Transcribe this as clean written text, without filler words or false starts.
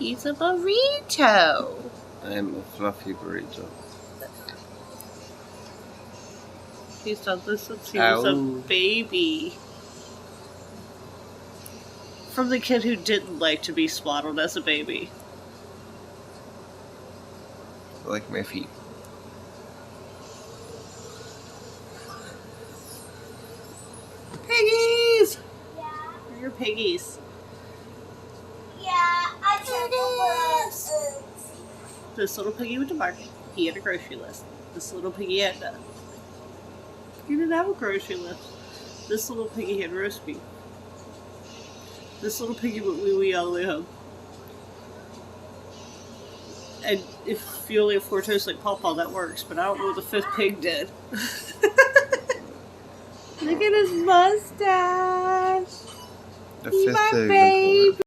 He's a burrito. I'm a fluffy burrito. He's done this since he was a baby. From the kid who didn't like to be swaddled as a baby. I like my feet. Piggies! Yeah. Where are your piggies? Yeah, I took This little piggy went to market. He had a grocery list. This little piggy had none. He didn't have a grocery list. This little piggy had roast beef. This little piggy went wee-wee all the way home. And if you only have 4 toes like Pawpaw, that works, but I don't know what the 5th pig did. Look at his mustache. The He's 5th my pig baby.